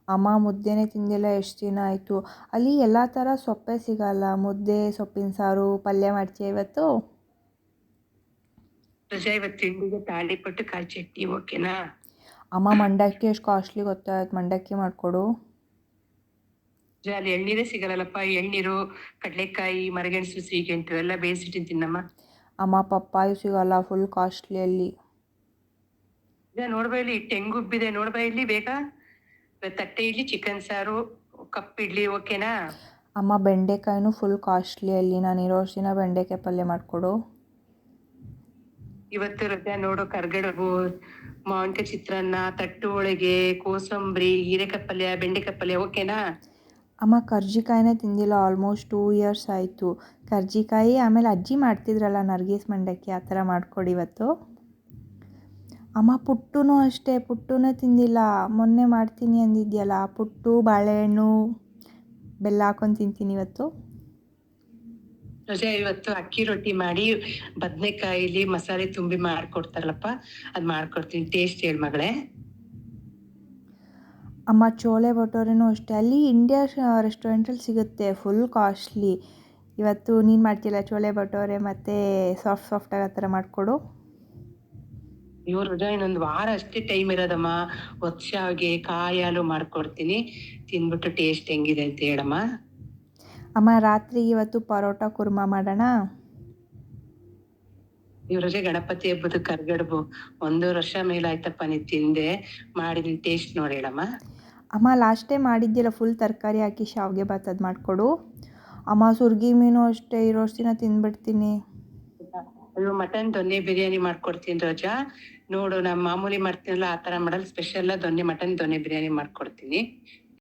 ಅಮ್ಮ ಮುದ್ದೆನೇ ತಿಂದಿಲ್ಲ ಎಷ್ಟು ದಿನ ಆಯಿತು. ಅಲ್ಲಿ ಎಲ್ಲ ಥರ ಸೊಪ್ಪೇ ಸಿಗಲ್ಲ. ಮುದ್ದೆ, ಸೊಪ್ಪಿನ ಸಾರು, ಪಲ್ಯ ಮಾಡ್ತೀಯ ಇವತ್ತು? ರಜಾ ಇವತ್ತು ತಿಂಡಿಗೆ ತಾಳಿಪಟ್ಟು ಕಾಯಿ ಚಟ್ನಿ ಓಕೆನಾ? ಅಮ್ಮ ಮಂಡಕ್ಕಿ ಎಷ್ಟು ಕಾಸ್ಟ್ಲಿ ಗೊತ್ತಾಯ್ತು, ಮಂಡಕ್ಕಿ ಮಾಡಿಕೊಡು. ಅಲ್ಲಿ ಎಳ್ನೀರೇ ಸಿಗಲ್ಲಪ್ಪ. ಎಳ್ನೀರು, ಕಡಲೆಕಾಯಿ, ಮರಗೆಣಸು, ಸೀಗೆಂಟು ಎಲ್ಲ ಬೇಯಿಸಿಟ್ಟು ತಿನ್ನಮ್ಮ. ಅಮ್ಮ ಪಪ್ಪಾಯಿ ಸಿಗಲ್ಲ, ಫುಲ್ ಕಾಸ್ಟ್ಲಿ ಅಲ್ಲಿ. ನೋಡ್ಬಾ ಇಲ್ಲಿ ತೆಂಗುಬ್ಬಿದೆ, ನೋಡ್ಬಾ ಇಲ್ಲಿ ಬೇಗ. ತಟ್ಟೆ ಇಡ್ಲಿ, ಚಿಕನ್ ಸಾರು, ಕಪ್ ಇಡ್ಲಿ ಓಕೆನಾ? ಅಮ್ಮ ಬೆಂಡೆಕಾಯಿನೂ ಫುಲ್ ಕಾಸ್ಟ್ಲಿ ಅಲ್ಲಿ. ನಾನು ಇರೋಷ್ಟು ದಿನ ಬೆಂಡೆಕಾಯಿ ಪಲ್ಯ ಮಾಡಿಕೊಡು. ಇವತ್ತು ರಜಾ ನೋಡು, ಕರ್ಗಡಬು, ಮಾವಿನಕಾಯಿ ಚಿತ್ರಾನ್ನ, ತಟ್ಟು ಹೋಳಿಗೆ, ಕೋಸಂಬರಿ, ಹೀರೆಕಾಯಿ ಪಲ್ಯ, ಬೆಂಡೆಕಾಯಿ ಪಲ್ಯ ಓಕೆನಾ? ಅಮ್ಮ ಕರ್ಜಿಕಾಯಿನೇ ತಿಂದಿಲ್ಲ, ಆಲ್ಮೋಸ್ಟ್ 2 ಇಯರ್ಸ್ ಆಯಿತು. ಕರ್ಜಿಕಾಯಿ ಆಮೇಲೆ ಅಜ್ಜಿ ಮಾಡ್ತಿದ್ರಲ್ಲ ನರ್ಗೀಸ್ ಮಂಡಕ್ಕಿ, ಆ ಥರ ಮಾಡಿಕೊಡಿ ಇವತ್ತು. ಅಮ್ಮ ಪುಟ್ಟೂ ಅಷ್ಟೇ, ಪುಟ್ಟೂನೇ ತಿಂದಿಲ್ಲ. ಮೊನ್ನೆ ಮಾಡ್ತೀನಿ ಅಂದಿದ್ಯಲ್ಲ, ಪುಟ್ಟು, ಬಾಳೆಹಣ್ಣು, ಬೆಲ್ಲ ಹಾಕೊಂಡು ತಿಂತೀನಿ ಇವತ್ತು. ರಜಾ ಇವತ್ತು ಅಕ್ಕಿ ರೊಟ್ಟಿ ಮಾಡಿ ಬದನೆಕಾಯಿಲಿ ಮಸಾಲೆ ತುಂಬಿ ಮಾಡ್ಕೊಡ್ತಾರಲ್ಲಪ್ಪ, ಅದು ಮಾಡ್ಕೊಡ್ತೀನಿ. ಟೇಸ್ಟ್ ಹೇಳಿ ಮಗಳೇ. ಅಮ್ಮ ಚೋಲೆ ಭಟೂರೆನೂ ಅಷ್ಟೇ, ಅಲ್ಲಿ ಇಂಡಿಯಾ ರೆಸ್ಟೋರೆಂಟಲ್ಲಿ ಸಿಗುತ್ತೆ, ಫುಲ್ ಕಾಸ್ಟ್ಲಿ. ಇವತ್ತು ನೀನು ಮಾಡ್ತಿಲ್ಲ ಚೋಲೆ ಭಟೂರೆ ಮತ್ತು ಸಾಫ್ಟಾಗಿ ಆ ಥರ ಮಾಡಿಕೊಡು. ಇವ್ರು ರಜಾ ಇನ್ನೊಂದು ವಾರ ಅಷ್ಟೇ ಟೈಮ್ ಇರೋದಮ್ಮ. ವರ್ಷಾಗೆ ಕಾಯಿ ಹಾಲು ಮಾಡ್ಕೊಡ್ತೀನಿ, ತಿಂದ್ಬಿಟ್ಟು ಟೇಸ್ಟ್ ಹೆಂಗಿದೆ ಅಂತ ಹೇಳಮ್ಮ. ಅಮ್ಮ ರಾತ್ರಿಗೆ ಇವತ್ತು ಪರೋಟ ಕುರ್ಮಾ ಮಾಡೋಣ. ಇವ್ರ ಗಣಪತಿ ಹಬ್ಬದ ಕರ್ಗಡ್ಬು 1 ವರ್ಷ ಮೇಲಾಯ್ತಪ್ಪ ನೀ ತಿಂದೆ, ಮಾಡಿದೀನಿ ಟೇಸ್ಟ್ ನೋಡಿ ಹೇಳಮ್ಮ. ಅಮ್ಮ ಲಾಸ್ಟ್ ಟೈಮ್ ಮಾಡಿದ್ದಿಲ್ಲ, ಫುಲ್ ತರಕಾರಿ ಹಾಕಿ ಶಾವಿಗೆ ಭಾತ್ ಅದು ಮಾಡಿಕೊಡು. ಅಮ್ಮ ಸುರ್ಗಿ ಮೀನು ಅಷ್ಟೇ, ಇರೋಷ್ಟು ದಿನ ತಿಂದ್ಬಿಡ್ತೀನಿ. ಅಯ್ಯೋ ಮಟನ್ ದೊನ್ನೆ ಬಿರಿಯಾನಿ ಮಾಡ್ಕೊಡ್ತೀನಿ ರಜಾ. ನೋಡು, ನಾನು ಮಾಮೂಲಿ ಮಾಡ್ತೀನಲ್ಲ ಆ ಥರ ಮಾಡಲ್ಲ, ಸ್ಪೆಷಲ್ ಮಟನ್ ದೊನ್ನೆ ಬಿರಿಯಾನಿ ಮಾಡ್ಕೊಡ್ತೀನಿ.